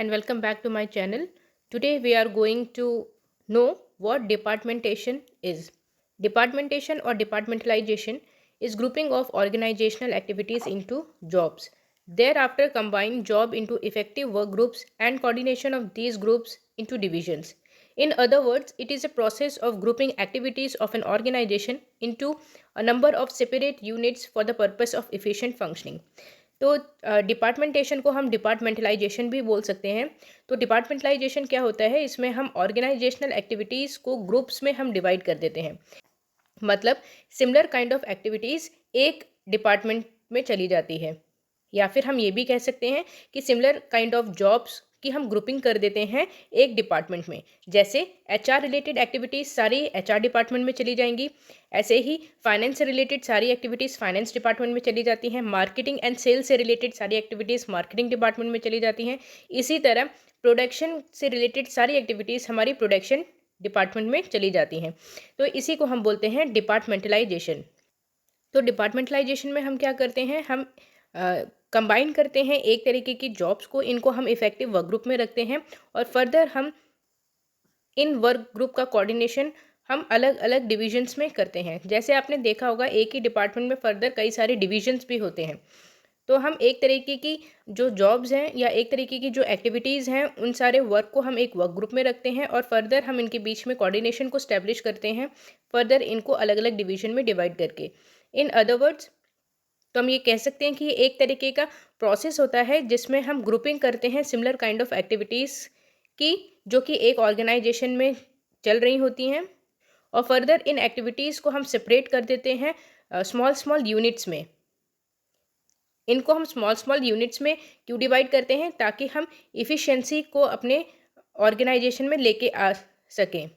and welcome back to my channel. Today we are going to know what departmentation is. Departmentation or departmentalization is grouping of organizational activities into jobs. Thereafter combine job into effective work groups and coordination of these groups into divisions. In other words, it is a process of grouping activities of an organization into a number of separate units for the purpose of efficient functioning. तो डिपार्टमेंटेशन को हम departmentalisation भी बोल सकते हैं। तो departmentalisation क्या होता है, इसमें हम ऑर्गेनाइजेशनल एक्टिविटीज़ को ग्रुप्स में हम डिवाइड कर देते हैं। मतलब सिमिलर काइंड ऑफ एक्टिविटीज़ एक डिपार्टमेंट में चली जाती है, या फिर हम ये भी कह सकते हैं कि सिमिलर काइंड ऑफ जॉब्स की हम ग्रुपिंग कर देते हैं एक डिपार्टमेंट में। जैसे एचआर रिलेटेड एक्टिविटीज़ सारी एचआर डिपार्टमेंट में चली जाएंगी, ऐसे ही फाइनेंस से रिलेटेड सारी एक्टिविटीज़ फाइनेंस डिपार्टमेंट में चली जाती हैं, मार्केटिंग एंड सेल्स से रिलेटेड सारी एक्टिविटीज़ मार्केटिंग डिपार्टमेंट में चली जाती हैं। इसी तरह प्रोडक्शन से रिलेटेड सारी एक्टिविटीज़ हमारी प्रोडक्शन डिपार्टमेंट में चली जाती हैं। तो इसी को हम बोलते हैं डिपार्टमेंटलाइजेशन। तो डिपार्टमेंटलाइजेशन में हम क्या करते हैं, हम कंबाइन करते हैं एक तरीके की जॉब्स को, इनको हम इफेक्टिव वर्क ग्रुप में रखते हैं और फर्दर हम इन वर्क ग्रुप का कोऑर्डिनेशन हम अलग अलग डिविजन्स में करते हैं। जैसे आपने देखा होगा एक ही डिपार्टमेंट में फर्दर कई सारे डिविजन्स भी होते हैं। तो हम एक तरीके की जो जॉब्स हैं या एक तरीके की जो एक्टिविटीज़ हैं उन सारे वर्क को हम एक वर्क ग्रुप में रखते हैं और फर्दर हम इनके बीच में कोऑर्डिनेशन को स्टैब्लिश करते हैं, फर्दर इनको अलग अलग डिवीजन में डिवाइड करके। इन अदर वर्ड्स तो हम ये कह सकते हैं कि ये एक तरीके का प्रोसेस होता है जिसमें हम ग्रुपिंग करते हैं सिमिलर काइंड ऑफ एक्टिविटीज़ की, जो कि एक ऑर्गेनाइजेशन में चल रही होती हैं, और फर्दर इन एक्टिविटीज़ को हम सेपरेट कर देते हैं स्मॉल स्मॉल यूनिट्स में। इनको हम स्मॉल स्मॉल यूनिट्स में क्यों डिवाइड करते हैं, ताकि हम इफ़िशिएंसी को अपने ऑर्गेनाइजेशन में लेके आ सकें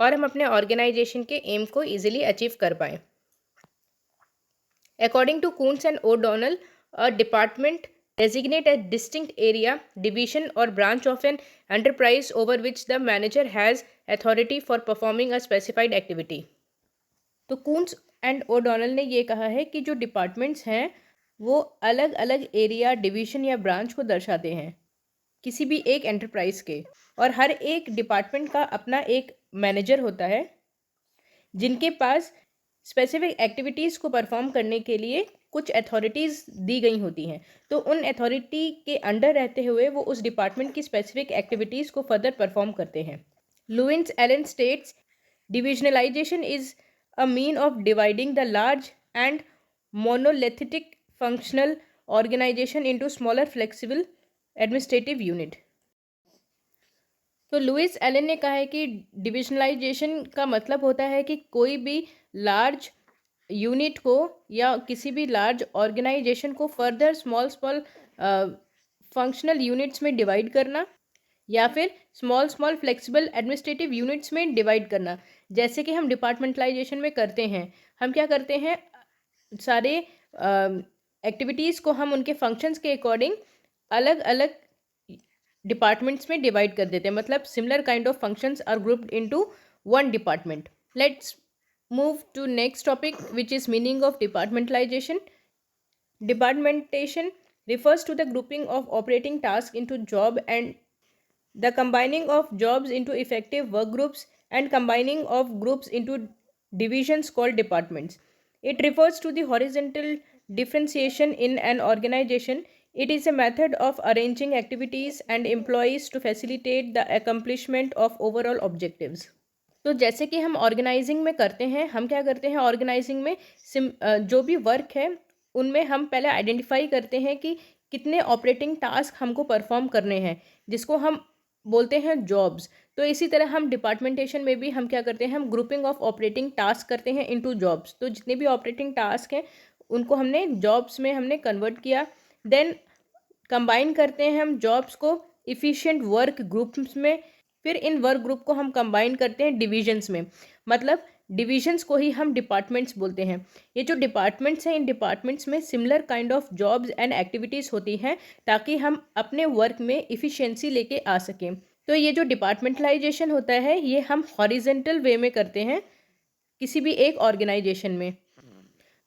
और हम अपने ऑर्गेनाइजेशन के एम को ईजिली अचीव कर पाएँ। According to Coons and O'Donnell, a department designate a distinct area, division or branch of an enterprise over which the manager has authority for performing a specified activity. तो Coons and O'Donnell ने ये कहा है कि जो departments हैं वो अलग अलग एरिया, डिवीजन या ब्रांच को दर्शाते हैं किसी भी एक एंटरप्राइज के, और हर एक डिपार्टमेंट का अपना एक मैनेजर होता है जिनके पास स्पेसिफिक एक्टिविटीज़ को परफॉर्म करने के लिए कुछ अथॉरिटीज़ दी गई होती हैं। तो उन अथॉरिटी के अंडर रहते हुए वो उस डिपार्टमेंट की स्पेसिफिक एक्टिविटीज़ को फर्दर परफॉर्म करते हैं। Louis Allen states divisionalisation is a mean of dividing the large and monolithic functional organisation into smaller flexible administrative unit. तो लुइस एलन ने कहा है कि डिविजनलाइजेशन का मतलब होता है कि कोई भी लार्ज यूनिट को या किसी भी लार्ज ऑर्गेनाइजेशन को further small small functional units में डिवाइड करना, या फिर small small flexible administrative units में डिवाइड करना। जैसे कि हम डिपार्टमेंटलाइजेशन में करते हैं, हम क्या करते हैं, सारे एक्टिविटीज़ को हम उनके फंक्शंस के अकॉर्डिंग अलग अलग डिपार्टमेंट्स में डिवाइड कर देते हैं। मतलब similar kind of functions are grouped into one department. Let's move to next topic, which is meaning of departmentalization. Departmentation refers to the grouping of operating tasks into job and the combining of jobs into effective work groups and combining of groups into divisions called departments. It refers to the horizontal differentiation in an organization. It is a method of arranging activities and employees to facilitate the accomplishment of overall objectives. तो जैसे कि हम organising में करते हैं, हम क्या करते हैं ऑर्गेनाइजिंग में जो भी वर्क है उनमें हम पहले आइडेंटिफाई करते हैं कि कितने ऑपरेटिंग टास्क हमको परफॉर्म करने हैं, जिसको हम बोलते हैं जॉब्स। तो इसी तरह हम डिपार्टमेंटेशन में भी हम क्या करते हैं, हम ग्रुपिंग ऑफ ऑपरेटिंग टास्क करते हैं इनटू जॉब्स। तो जितने भी ऑपरेटिंग टास्क हैं उनको हमने जॉब्स में हमने कन्वर्ट किया, देन कंबाइन करते हैं हम जॉब्स को इफ़िशिएंट वर्क ग्रुप्स में, फिर इन वर्क ग्रुप को हम कंबाइन करते हैं डिविजन्स में। मतलब डिविजन्स को ही हम डिपार्टमेंट्स बोलते हैं। ये जो डिपार्टमेंट्स हैं, इन डिपार्टमेंट्स में similar kind of jobs and activities होती हैं ताकि हम अपने वर्क में इफ़िशिएंसी लेके आ सकें। तो ये जो डिपार्टमेंटलाइजेशन होता है ये हम हॉरिजेंटल वे में करते हैं किसी भी एक ऑर्गेनाइजेशन में।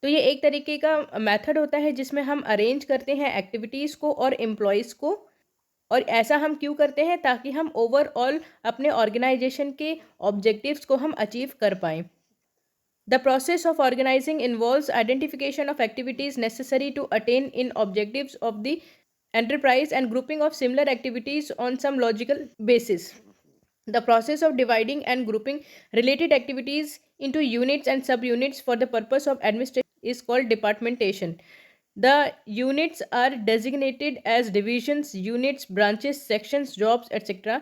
तो ये एक तरीके का मेथड होता है जिसमें हम अरेंज करते हैं एक्टिविटीज़ को और एम्प्लॉयज़ को और ऐसा हम क्यों करते हैं? ताकि हम ओवरऑल अपने ऑर्गेनाइजेशन के ऑब्जेक्टिव्स को हम अचीव कर पाएँ। The process of organizing involves identification of activities necessary to attain in objectives of the enterprise and grouping of similar activities on some logical basis. The process of dividing and grouping related activities into units and subunits for the purpose of administration is called departmentation. The units are designated as divisions, units, branches, sections, jobs, etc.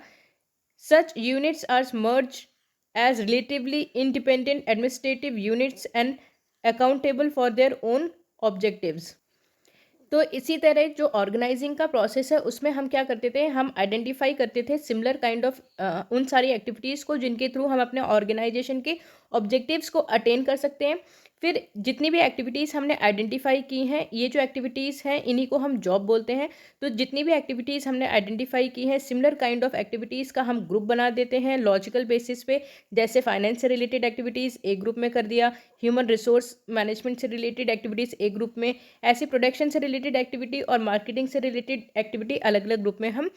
Such units are merged as relatively independent administrative units and accountable for their own objectives. तो इसी तरह जो organising का process है उसमें हम क्या करते थे, हम आइडेंटिफाई करते थे सिमिलर काइंड ऑफ उन सारी एक्टिविटीज़ को जिनके थ्रू हम अपने ऑर्गेनाइजेशन के ऑब्जेक्टिव्स को अटेन कर सकते हैं। फिर जितनी भी एक्टिविटीज़ हमने आइडेंटिफाई की हैं, ये जो एक्टिविटीज़ हैं इन्हीं को हम जॉब बोलते हैं। तो जितनी भी एक्टिविटीज़ हमने आइडेंटिफाई की हैं, सिमिलर काइंड ऑफ एक्टिविटीज़ का हम ग्रुप बना देते हैं लॉजिकल बेसिस पे। जैसे फाइनेंस से रिलेटेड एक्टिविटीज़ एक ग्रुप में कर दिया, ह्यूमन रिसोर्स मैनेजमेंट से रिलेटेड एक्टिविटीज़ एक ग्रुप में, ऐसी प्रोडक्शन से रिलेटेड एक्टिविटी और मार्केटिंग से रिलेटेड एक्टिविटी अलग अलग ग्रुप में हम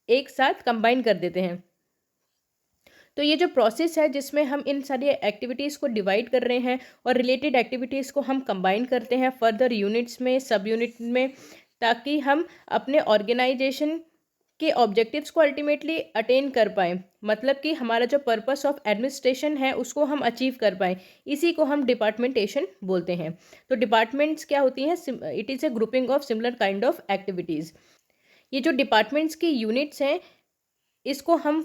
एक साथ कंबाइन कर देते हैं। तो ये जो प्रोसेस है जिसमें हम इन सारी एक्टिविटीज़ को डिवाइड कर रहे हैं और रिलेटेड एक्टिविटीज़ को हम कंबाइन करते हैं फर्दर यूनिट्स में, सब यूनिट में, ताकि हम अपने ऑर्गेनाइजेशन के ऑब्जेक्टिव्स को अल्टीमेटली अटेन कर पाएँ। मतलब कि हमारा जो पर्पस ऑफ एडमिनिस्ट्रेशन है उसको हम अचीव कर पाएँ। इसी को हम डिपार्टमेंटेशन बोलते हैं। तो डिपार्टमेंट्स क्या होती हैं? It is a grouping of similar kind of activities. ये जो डिपार्टमेंट्स की यूनिट्स हैं इसको हम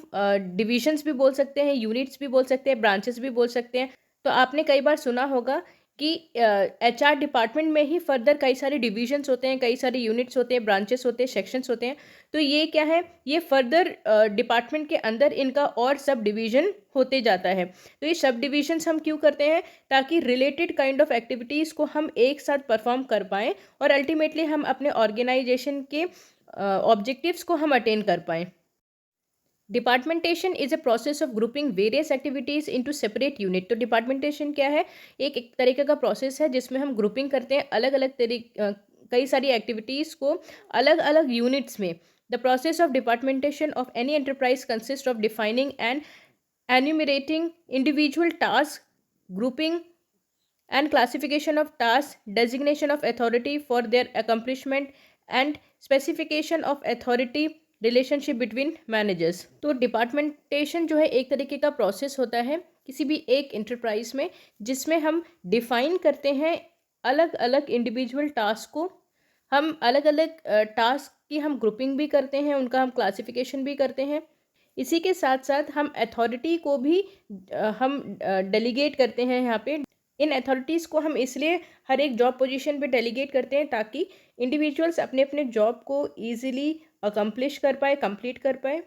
डिविजन्स भी बोल सकते हैं, यूनिट्स भी बोल सकते हैं, ब्रांचेस भी बोल सकते हैं। तो आपने कई बार सुना होगा कि एचआर डिपार्टमेंट में ही फर्दर कई सारे डिविजन्स होते हैं, कई सारे यूनिट्स होते हैं, ब्रांचेस होते हैं, सेक्शंस होते हैं। तो ये क्या है? ये फर्दर डिपार्टमेंट के अंदर इनका और सब डिवीजन होते जाता है। तो ये सब डिविजन्स हम क्यों करते हैं? ताकि रिलेटेड काइंड ऑफ एक्टिविटीज़ को हम एक साथ परफॉर्म कर पाएँ और अल्टीमेटली हम अपने ऑर्गेनाइजेशन के ऑब्जेक्टिव्स को हम अटेन कर पाएँ। Departmentation is a process of grouping various activities into separate unit. तो डिपार्टमेंटेशन क्या है? एक तरीके का प्रोसेस है जिसमें हम ग्रुपिंग करते हैं अलग अलग कई सारी एक्टिविटीज़ को अलग अलग यूनिट्स में। The process of departmentation of any enterprise consist of defining and enumerating individual task, grouping and classification of tasks, designation of authority for their accomplishment, and specification of authority relationship between managers. तो डिपार्टमेंटेशन जो है एक तरीके का process होता है किसी भी एक इंटरप्राइज में जिसमें हम डिफाइन करते हैं अलग अलग इंडिविजुअल टास्क को। हम अलग अलग टास्क की हम ग्रुपिंग भी करते हैं, उनका हम क्लासिफिकेशन भी करते हैं। इसी के साथ साथ हम अथॉरिटी को भी हम डेलीगेट करते हैं। यहाँ पे इन अथॉरिटीज़ को हम इसलिए हर एक जॉब पोजीशन पे डेलीगेट करते हैं ताकि इंडिविजुअल्स अपने अपने जॉब को ईजिली अकम्प्लिश कर पाए, कंप्लीट कर पाए,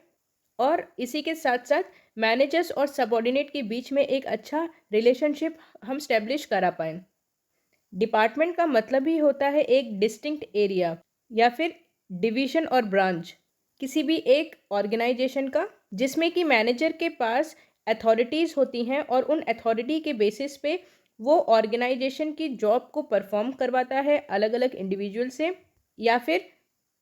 और इसी के साथ साथ मैनेजर्स और सबऑर्डिनेट के बीच में एक अच्छा रिलेशनशिप हम स्टैब्लिश करा पाएँ। डिपार्टमेंट का मतलब ही होता है एक डिस्टिंक्ट एरिया या फिर डिवीजन और ब्रांच किसी भी एक ऑर्गेनाइजेशन का, जिसमें कि मैनेजर के पास अथॉरिटीज़ होती हैं और उन अथॉरिटी के बेसिस पे वो ऑर्गेनाइजेशन की जॉब को परफॉर्म करवाता है अलग अलग इंडिविजुअल से या फिर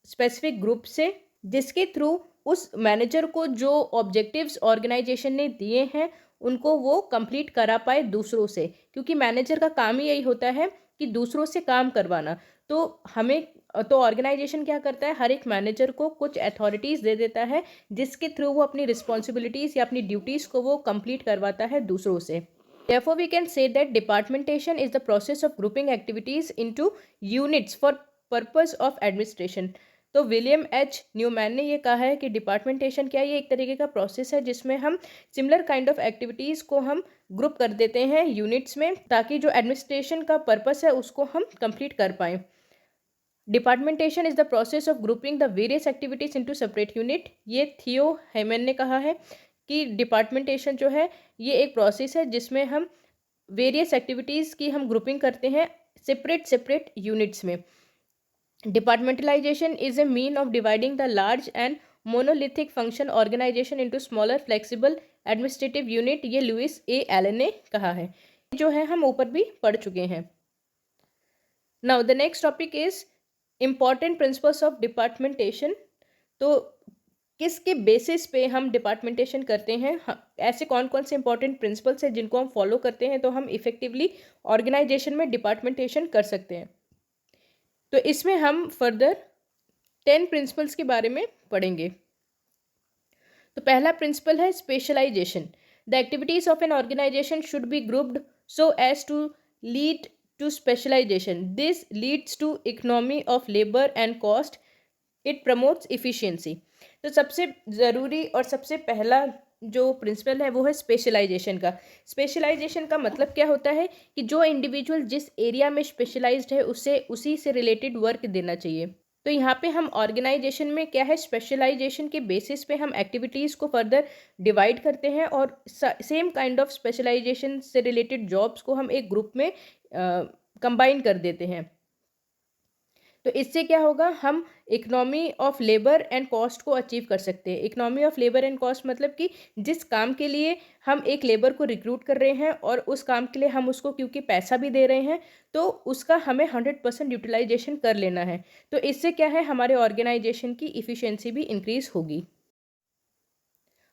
स्पेसिफिक ग्रुप से, जिसके थ्रू उस मैनेजर को जो ऑब्जेक्टिव्स ऑर्गेनाइजेशन ने दिए हैं उनको वो कंप्लीट करा पाए दूसरों से, क्योंकि मैनेजर का काम ही यही होता है कि दूसरों से काम करवाना। तो ऑर्गेनाइजेशन क्या करता है? हर एक मैनेजर को कुछ अथॉरिटीज़ दे देता है जिसके थ्रू वो अपनी रिस्पॉन्सिबिलिटीज़ या अपनी ड्यूटीज़ को वो कंप्लीट करवाता है दूसरों से। Therefore, we can say that departmentation is the process of grouping activities into units for purpose of administration. तो विलियम एच न्यूमैन ने ये कहा है कि डिपार्टमेंटेशन क्या है? ये एक तरीके का प्रोसेस है जिसमें हम सिमिलर काइंड ऑफ एक्टिविटीज़ को हम ग्रुप कर देते हैं यूनिट्स में ताकि जो एडमिनिस्ट्रेशन का पर्पस है उसको हम कंप्लीट कर पाएँ। Departmentation is the process of grouping the various activities into separate unit. ये थियो हेमन ने कहा है कि डिपार्टमेंटेशन जो है ये एक प्रोसेस है जिसमें हम वेरियस एक्टिविटीज़ की हम ग्रुपिंग करते हैं सेपरेट यूनिट्स में। Departmentalisation is a mean of dividing the large and monolithic function organisation into smaller flexible administrative unit. ये लुइस ए एलन ने कहा है, जो है हम ऊपर भी पढ़ चुके हैं। Now the next topic is important principles of departmentation. तो किसके बेसिस पे हम डिपार्टमेंटेशन करते हैं, ऐसे कौन कौन से इंपॉर्टेंट प्रिंसिपल्स हैं जिनको हम फॉलो करते हैं तो हम इफ़ेक्टिवली ऑर्गेनाइजेशन में डिपार्टमेंटेशन कर सकते हैं। तो इसमें हम फर्दर 10 प्रिंसिपल्स के बारे में पढ़ेंगे। तो पहला प्रिंसिपल है specialisation. The activities of an organisation should be grouped so as to lead to specialisation. This leads to economy of labour and cost. It promotes efficiency. तो सबसे ज़रूरी और सबसे पहला जो प्रिंसिपल है वो है स्पेशलाइजेशन का। स्पेशलाइजेशन का मतलब क्या होता है कि जो इंडिविजुअल जिस एरिया में स्पेशलाइज्ड है उसे उसी से रिलेटेड वर्क देना चाहिए। तो यहाँ पे हम ऑर्गेनाइजेशन में क्या है, स्पेशलाइजेशन के बेसिस पे हम एक्टिविटीज़ को फर्दर डिवाइड करते हैं और सेम काइंड ऑफ स्पेशलाइजेशन से रिलेटेड जॉब्स को हम एक ग्रुप में कंबाइन कर देते हैं। तो इससे क्या होगा, हम economy of labour and cost को अचीव कर सकते हैं। Economy of labour and cost मतलब कि जिस काम के लिए हम एक लेबर को रिक्रूट कर रहे हैं और उस काम के लिए हम उसको क्योंकि पैसा भी दे रहे हैं तो उसका हमें 100% यूटिलाइजेशन कर लेना है। तो इससे क्या है, हमारे ऑर्गेनाइजेशन की इफ़िशियंसी भी इंक्रीज़ होगी।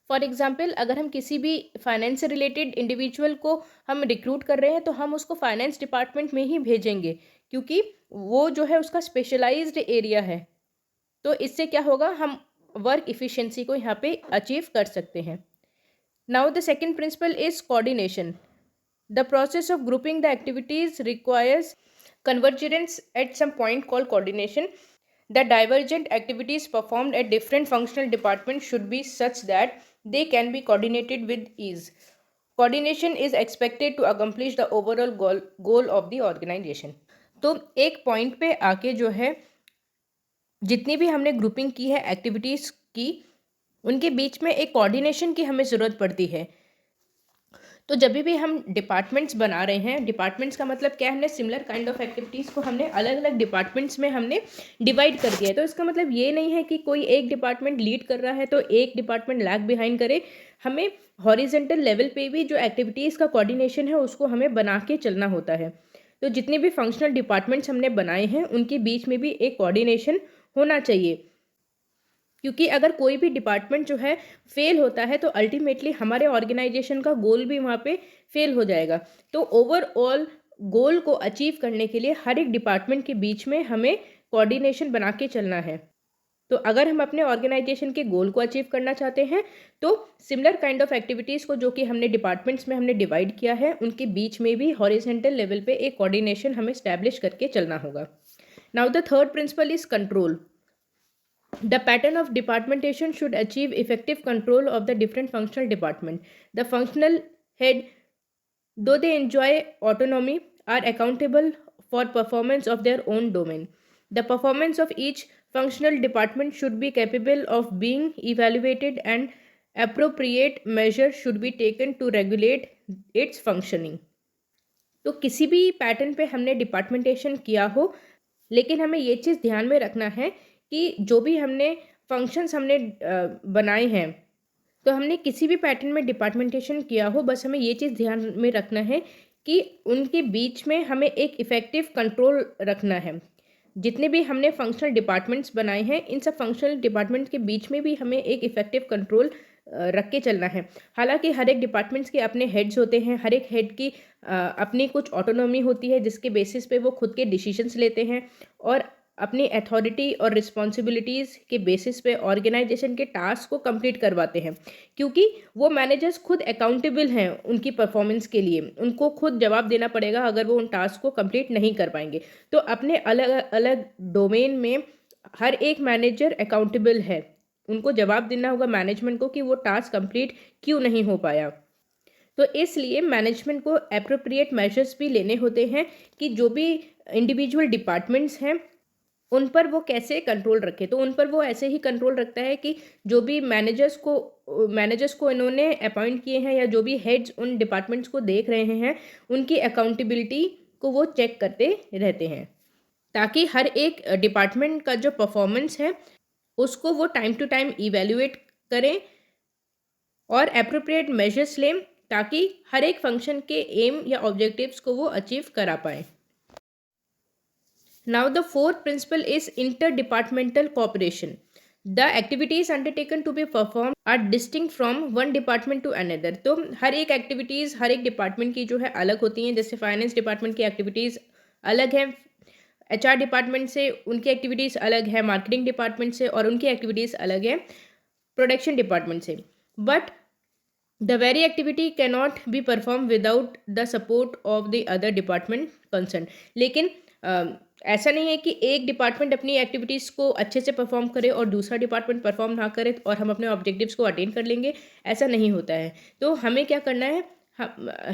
फॉर एग्ज़ाम्पल, अगर हम किसी भी फाइनेंस से रिलेटेड इंडिविजुअल को हम रिक्रूट कर रहे हैं तो हम उसको फाइनेंस डिपार्टमेंट में ही भेजेंगे क्योंकि वो जो है उसका स्पेशलाइज्ड एरिया है। तो इससे क्या होगा, हम वर्क इफ़िशियंसी को यहाँ पे अचीव कर सकते हैं। Now the second principle is coordination. The process of grouping the activities requires convergence at some point called coordination. The divergent activities performed at different functional departments should be such that they can be coordinated with ease. Coordination is expected to accomplish the overall goal of the organization. तो एक point पे आके जो है जितनी भी हमने grouping की है एक्टिविटीज़ की, उनके बीच में एक कोऑर्डिनेशन की हमें ज़रूरत पड़ती है। तो जब भी हम डिपार्टमेंट्स बना रहे हैं, डिपार्टमेंट्स का मतलब क्या है, हमने सिमिलर काइंड ऑफ एक्टिविटीज़ को हमने अलग अलग डिपार्टमेंट्स में हमने डिवाइड कर दिया है। तो इसका मतलब ये नहीं है कि कोई एक डिपार्टमेंट लीड कर रहा है तो एक डिपार्टमेंट लैग बिहाइंड करे। हमें हॉरिजेंटल लेवल पे भी जो एक्टिविटीज़ का कोऑर्डिनेशन है उसको हमें बना के चलना होता है। तो जितने भी फंक्शनल डिपार्टमेंट्स हमने बनाए हैं उनके बीच में भी एक कोऑर्डिनेशन होना चाहिए, क्योंकि अगर कोई भी डिपार्टमेंट जो है फेल होता है तो अल्टीमेटली हमारे ऑर्गेनाइजेशन का गोल भी वहाँ पे फेल हो जाएगा। तो ओवरऑल गोल को अचीव करने के लिए हर एक डिपार्टमेंट के बीच में हमें कोऑर्डिनेशन बना के चलना है। तो अगर हम अपने ऑर्गेनाइजेशन के गोल को अचीव करना चाहते हैं तो सिमिलर काइंड ऑफ एक्टिविटीज़ को जो कि हमने डिपार्टमेंट्स में हमने डिवाइड किया है उनके बीच में भी हॉरिजेंटल लेवल पे एक कोऑर्डिनेशन हमें स्टैब्लिश करके चलना होगा। Now the third principal is control. The pattern of departmentation should achieve effective control of the different functional department. The functional head, though they enjoy autonomy, are accountable for performance of their own domain. The performance of each functional department should be capable of being evaluated and appropriate measures should be taken to regulate its functioning. तो किसी भी pattern पे हमने डिपार्टमेंटेशन किया हो, लेकिन हमें ये चीज़ ध्यान में रखना है कि जो भी हमने फंक्शंस हमने बनाए हैं, तो हमने किसी भी पैटर्न में डिपार्टमेंटेशन किया हो, बस हमें ये चीज़ ध्यान में रखना है कि उनके बीच में हमें एक इफ़ेक्टिव कंट्रोल रखना है। जितने भी हमने फंक्शनल डिपार्टमेंट्स बनाए हैं इन सब फंक्शनल डिपार्टमेंट्स के बीच में भी हमें एक इफ़ेक्टिव कंट्रोल रख के चलना है। हालांकि हर एक डिपार्टमेंट्स के अपने हेड्स होते हैं, हर एक हेड की अपनी कुछ ऑटोनॉमी होती है जिसके बेसिस पे वो खुद के डिसीजंस लेते हैं और अपनी अथॉरिटी और रिस्पॉन्सिबिलिटीज़ के बेसिस पे ऑर्गेनाइजेशन के टास्क को कंप्लीट करवाते हैं, क्योंकि वो मैनेजर्स खुद अकाउंटेबल हैं उनकी परफॉर्मेंस के लिए। उनको खुद जवाब देना पड़ेगा अगर वो उन टास्क को कंप्लीट नहीं कर पाएंगे। तो अपने अलग अलग डोमेन में हर एक मैनेजर अकाउंटेबल है, उनको जवाब देना होगा मैनेजमेंट को कि वो टास्क कंप्लीट क्यों नहीं हो पाया। तो इसलिए मैनेजमेंट को एप्रोप्रिएट मेजर्स भी लेने होते हैं कि जो भी इंडिविजुअल डिपार्टमेंट्स हैं उन पर वो कैसे कंट्रोल रखे। तो उन पर वो ऐसे ही कंट्रोल रखता है कि जो भी मैनेजर्स को इन्होंने अपॉइंट किए हैं या जो भी हेड्स उन डिपार्टमेंट्स को देख रहे हैं उनकी अकाउंटेबिलिटी को वो चेक करते रहते हैं, ताकि हर एक डिपार्टमेंट का जो परफॉर्मेंस है उसको वो टाइम टू टाइम इवेल्युएट करें और एप्रोप्रिएट मेजर्स लें, ताकि हर एक फंक्शन के एम या ऑब्जेक्टिव्स को वो अचीव करा पाएँ। Now the fourth principle is interdepartmental cooperation. The activities undertaken to be perform are distinct from one department to another. तो हर एक एक्टिविटीज़ हर एक डिपार्टमेंट की जो है अलग होती हैं। जैसे फाइनेंस डिपार्टमेंट की एक्टिविटीज़ अलग है, एचआर डिपार्टमेंट से उनकी एक्टिविटीज़ अलग है, मार्केटिंग डिपार्टमेंट से और उनकी एक्टिविटीज़ अलग है प्रोडक्शन डिपार्टमेंट से। But the very activity cannot be perform without the support of the other department concern. लेकिन ऐसा नहीं है कि एक डिपार्टमेंट अपनी एक्टिविटीज़ को अच्छे से परफॉर्म करे और दूसरा डिपार्टमेंट परफॉर्म ना करे और हम अपने ऑब्जेक्टिव्स को अटेन कर लेंगे, ऐसा नहीं होता है। तो हमें क्या करना है,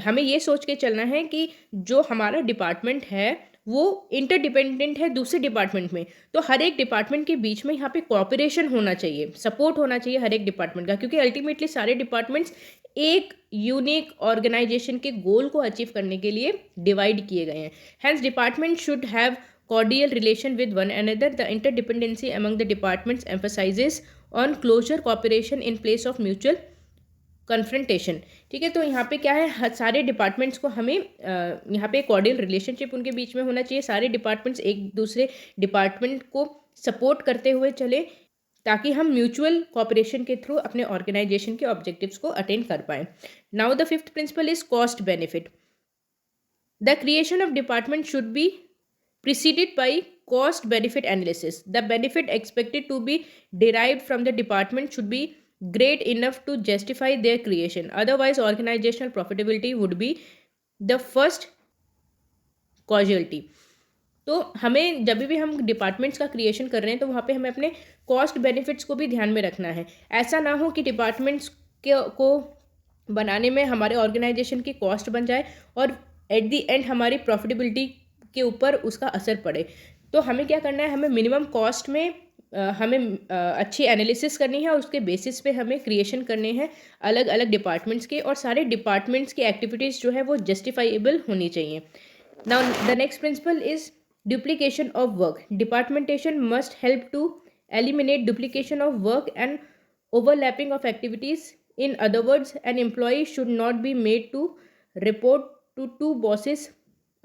हमें ये सोच के चलना है कि जो हमारा डिपार्टमेंट है वो इंटरडिपेंडेंट है दूसरे डिपार्टमेंट में। तो हर एक डिपार्टमेंट के बीच में यहाँ पे कोऑपरेशन होना चाहिए, सपोर्ट होना चाहिए हर एक डिपार्टमेंट का, क्योंकि अल्टीमेटली सारे डिपार्टमेंट्स एक यूनिक ऑर्गेनाइजेशन के गोल को अचीव करने के लिए डिवाइड किए गए हैं। Hence department should have cordial relation with one another. The interdependency among the departments emphasizes on closer cooperation in place of mutual confrontation. ठीक है, तो यहाँ पे क्या है, सारे डिपार्टमेंट्स को हमें यहाँ पे कॉर्डियल रिलेशनशिप उनके बीच में होना चाहिए। सारे डिपार्टमेंट्स एक दूसरे डिपार्टमेंट को सपोर्ट करते हुए चले ताकि हम म्यूचुअल कॉपरेशन के थ्रू अपने ऑर्गेनाइजेशन के ऑब्जेक्टिव्स को अटेन कर पाएँ। Now the fifth principle is cost benefit. The creation of department should be preceded by cost benefit analysis. The benefit expected to be derived from the department should be great enough to justify their creation. Otherwise, organizational profitability would be the first casualty. तो हमें जब भी हम departments का creation कर रहे हैं तो वहाँ पे हमें अपने कॉस्ट बेनिफिट्स को भी ध्यान में रखना है। ऐसा ना हो कि डिपार्टमेंट्स को बनाने में हमारे ऑर्गेनाइजेशन की कॉस्ट बन जाए और एट द एंड हमारी प्रॉफिटेबिलिटी के ऊपर उसका असर पड़े। तो हमें क्या करना है, हमें मिनिमम कॉस्ट में हमें अच्छी एनालिसिस करनी है और उसके बेसिस पे हमें क्रिएशन करने हैं अलग अलग डिपार्टमेंट्स के, और सारे डिपार्टमेंट्स की एक्टिविटीज़ जो है वो जस्टिफाइबल होनी चाहिए। Now the next principle is duplication of work. Departmentation must help to eliminate duplication of work and overlapping of activities. In other words, an employee should not be made to report to two bosses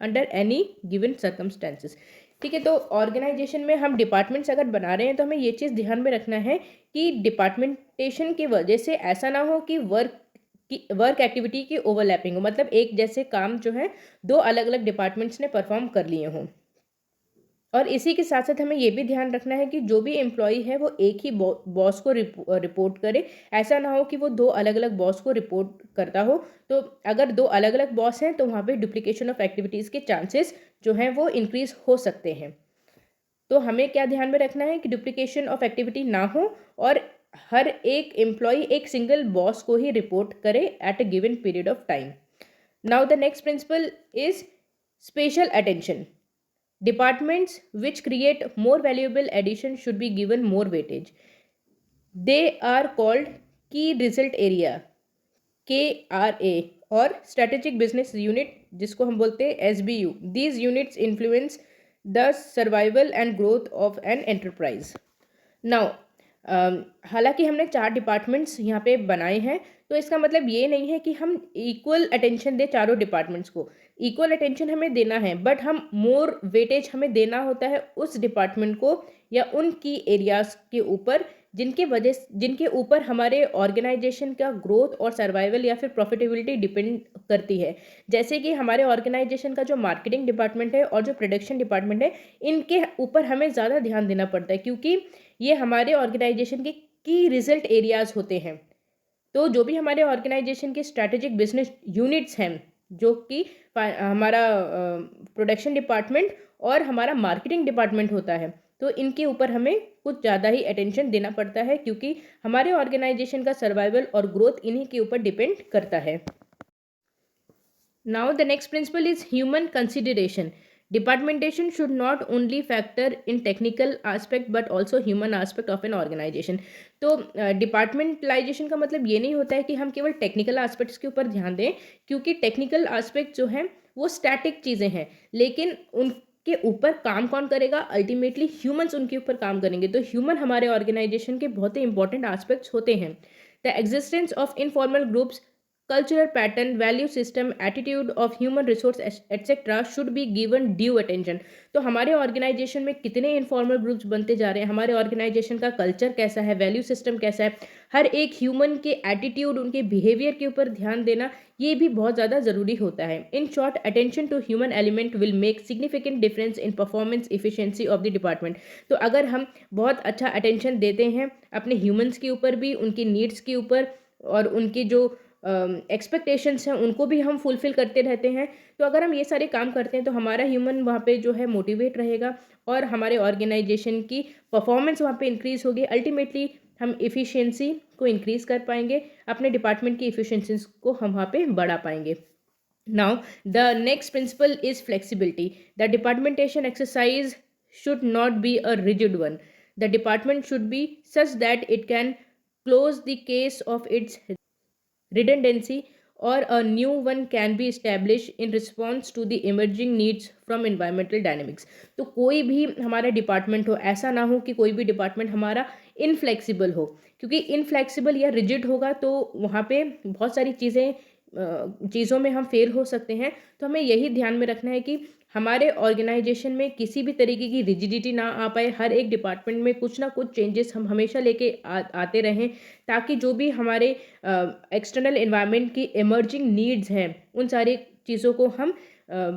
under any given circumstances. ठीक है, तो organisation में हम departments अगर बना रहे हैं तो हमें ये चीज़ ध्यान में रखना है कि डिपार्टमेंटेशन की वजह से ऐसा ना हो कि वर्क एक्टिविटी की ओवरलैपिंग हो, मतलब एक जैसे काम जो है दो अलग अलग डिपार्टमेंट्स ने परफॉर्म कर लिए हों। और इसी के साथ साथ हमें ये भी ध्यान रखना है कि जो भी एम्प्लॉई है वो एक ही बॉस को रिपोर्ट करे। ऐसा ना हो कि वो दो अलग अलग बॉस को रिपोर्ट करता हो। तो अगर दो अलग अलग बॉस हैं तो वहाँ पे डुप्लीकेशन ऑफ एक्टिविटीज़ के चांसेस जो हैं वो इंक्रीज हो सकते हैं। तो हमें क्या ध्यान में रखना है कि डुप्लीकेशन ऑफ एक्टिविटी ना हो और हर एक एम्प्लॉई एक सिंगल बॉस को ही रिपोर्ट करे at a given period of time. Now the next principle is special attention. Departments which create more valuable addition should be given more weightage. They are called key result area KRA और strategic business unit जिसको हम बोलते हैं SBU. These units influence the survival and growth of an enterprise. Now हालांकि हमने 4 departments यहाँ पे बनाए हैं तो इसका मतलब ये नहीं है कि हम इक्वल अटेंशन दें चारों डिपार्टमेंट्स को। इक्वल अटेंशन हमें देना है, बट हम मोर वेटेज हमें देना होता है उस डिपार्टमेंट को या उन की एरियाज़ के ऊपर जिनके ऊपर हमारे ऑर्गेनाइजेशन का ग्रोथ और सर्वाइवल या फिर प्रॉफिटेबिलिटी डिपेंड करती है। जैसे कि हमारे ऑर्गेनाइजेशन का जो मार्केटिंग डिपार्टमेंट है और जो प्रोडक्शन डिपार्टमेंट है, इनके ऊपर हमें ज़्यादा ध्यान देना पड़ता है क्योंकि ये हमारे ऑर्गेनाइजेशन के की रिजल्ट एरियाज़ होते हैं। तो जो भी हमारे ऑर्गेनाइजेशन के स्ट्रैटेजिक बिजनेस यूनिट्स हैं, जो कि हमारा प्रोडक्शन डिपार्टमेंट और हमारा मार्केटिंग डिपार्टमेंट होता है, तो इनके ऊपर हमें कुछ ज़्यादा ही अटेंशन देना पड़ता है क्योंकि हमारे ऑर्गेनाइजेशन का सर्वाइवल और ग्रोथ इन्हीं के ऊपर डिपेंड करता है। Now the next principle is human consideration. Departmentation should not only factor in technical aspect but also human aspect of an organization. तो डिपार्टमेंटलाइजेशन का मतलब ये नहीं होता है कि हम केवल टेक्निकल एस्पेक्ट्स के ऊपर ध्यान दें, क्योंकि टेक्निकल एस्पेक्ट जो हैं वो स्टैटिक चीज़ें हैं, लेकिन उनके ऊपर काम कौन करेगा, अल्टीमेटली ह्यूमंस उनके ऊपर काम करेंगे। तो ह्यूमन हमारे ऑर्गेनाइजेशन के बहुत ही इंपॉर्टेंट एस्पेक्ट्स होते हैं। The existence of informal groups cultural pattern, value system, attitude of human resource etc should be given due attention। तो हमारे ऑर्गेनाइजेशन में कितने इनफॉर्मल ग्रुप्स बनते जा रहे हैं, हमारे ऑर्गेनाइजेशन का कल्चर कैसा है, वैल्यू सिस्टम कैसा है, हर एक ह्यूमन के एटीट्यूड, उनके बिहेवियर के ऊपर ध्यान देना ये भी बहुत ज़्यादा ज़रूरी होता है। In short, attention to human element will make significant difference in performance efficiency of the department. तो अगर हम बहुत अच्छा अटेंशन देते हैं अपने ह्यूमंस के ऊपर भी, उनकी नीड्स के ऊपर और उनकी जो एक्सपेक्टेशंस हैं उनको भी हम फुलफ़िल करते रहते हैं, तो अगर हम ये सारे काम करते हैं तो हमारा ह्यूमन वहाँ पे जो है मोटिवेट रहेगा और हमारे ऑर्गेनाइजेशन की परफॉर्मेंस वहाँ पे इंक्रीज़ होगी। अल्टीमेटली हम एफिशिएंसी को इंक्रीज़ कर पाएंगे, अपने डिपार्टमेंट की एफिशिएंसीज को हम वहाँ पे बढ़ा पाएंगे। Now, the next principle is flexibility. The departmentation exercise should not be a rigid one. The department should be such that it can close the case of its redundancy, or a new one can be established in response to the emerging needs from environmental dynamics। तो कोई भी हमारा department हो, ऐसा ना हो कि कोई भी डिपार्टमेंट हमारा इनफ्लेक्सिबल हो, क्योंकि इनफ्लेक्सिबल या रिजिड होगा तो वहाँ पे बहुत सारी चीज़ों में हम फेल हो सकते हैं। तो हमें यही ध्यान में रखना है कि हमारे ऑर्गेनाइजेशन में किसी भी तरीके की रिजिडिटी ना आ पाए, हर एक डिपार्टमेंट में कुछ ना कुछ चेंजेस हम हमेशा लेके आते रहें, ताकि जो भी हमारे एक्सटर्नल एनवायरनमेंट की इमर्जिंग नीड्स हैं उन सारी चीज़ों को हम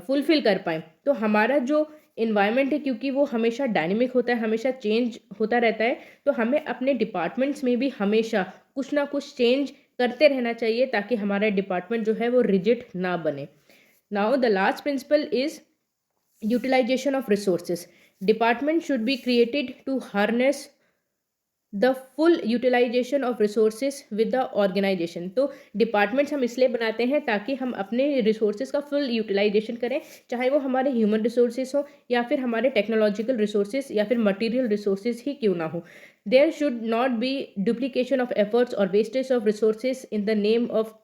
फुलफ़िल कर पाएँ। तो हमारा जो इन्वायरमेंट है, क्योंकि वो हमेशा डायनेमिक होता है, हमेशा चेंज होता रहता है, तो हमें अपने डिपार्टमेंट्स में भी हमेशा कुछ ना कुछ चेंज करते रहना चाहिए ताकि हमारा डिपार्टमेंट जो है वो रिजिड ना बने। Now the last principle is utilization of resources. Department should be created to harness the full utilisation of resources with the organisation. तो डिपार्टमेंट्स हम इसलिए बनाते हैं ताकि हम अपने रिसोर्सेज का फुल यूटिलाइजेशन करें, चाहे वो हमारे ह्यूमन रिसोर्सेज हो या फिर हमारे टेक्नोलॉजिकल रिसोर्सेज या फिर मटेरियल रिसोर्सेज ही क्यों ना हो। There should not be duplication of efforts और wastage of resources in the name of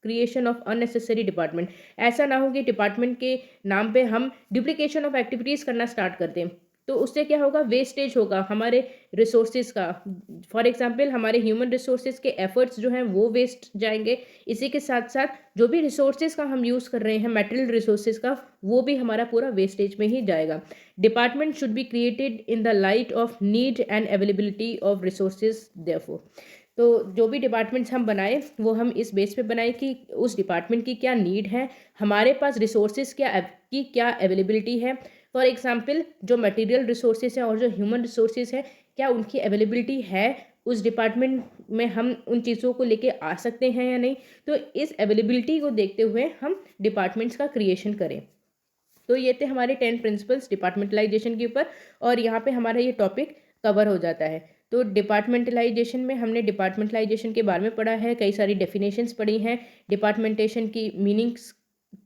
creation of unnecessary department. ऐसा ना हो कि डिपार्टमेंट के नाम पे हम डुप्लीकेशन ऑफ एक्टिविटीज़ करना स्टार्ट कर दें, तो उससे क्या होगा, वेस्टेज होगा हमारे रिसोर्सेज का। फॉर एग्जांपल हमारे ह्यूमन रिसोर्सेज के एफर्ट्स जो हैं वो वेस्ट जाएंगे, इसी के साथ साथ जो भी रिसोर्सेज का हम यूज़ कर रहे हैं मटेरियल रिसोर्सेज का, वो भी हमारा पूरा वेस्टेज में ही जाएगा। Department should be created in the light of need and availability of resources therefore. तो जो भी डिपार्टमेंट्स हम बनाए वो हम इस बेस पे बनाए कि उस डिपार्टमेंट की क्या नीड है, हमारे पास रिसोर्सेज क्या अवेलेबिलिटी है। फॉर एग्जांपल जो मटेरियल रिसोर्सेज हैं और जो ह्यूमन रिसोर्सेज हैं, क्या उनकी अवेलेबिलिटी है उस डिपार्टमेंट में, हम उन चीज़ों को लेके आ सकते हैं या नहीं। तो इस अवेलेबिलिटी को देखते हुए हम डिपार्टमेंट्स का क्रिएशन करें। तो ये थे हमारे 10 प्रिंसिपल्स डिपार्टमेंटलाइजेशन के ऊपर, और यहाँ पे हमारा ये टॉपिक कवर हो जाता है। तो डिपार्टमेंटलाइजेशन में हमने डिपार्टमेंटलाइजेशन के बारे में पढ़ा है, कई सारी डेफिनेशंस पढ़ी हैं, डिपार्टमेंटेशन की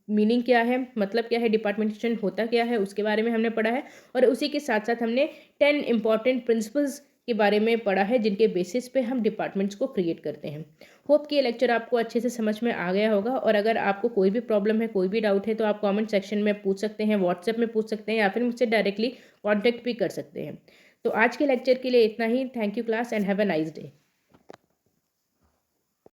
मीनिंग क्या है, मतलब क्या है, डिपार्टमेंटेशन होता क्या है, उसके बारे में हमने पढ़ा है, और उसी के साथ साथ हमने 10 इंपॉर्टेंट प्रिंसिपल्स के बारे में पढ़ा है जिनके बेसिस पे हम डिपार्टमेंट्स को क्रिएट करते हैं। होप कि ये लेक्चर आपको अच्छे से समझ में आ गया होगा, और अगर आपको कोई भी प्रॉब्लम है, कोई भी डाउट है, तो आप कमेंट सेक्शन में पूछ सकते हैं, व्हाट्सएप में पूछ सकते हैं, या फिर मुझसे डायरेक्टली कॉन्टैक्ट भी कर सकते हैं। तो आज के लेक्चर के लिए इतना ही। Thank you class and have a nice day.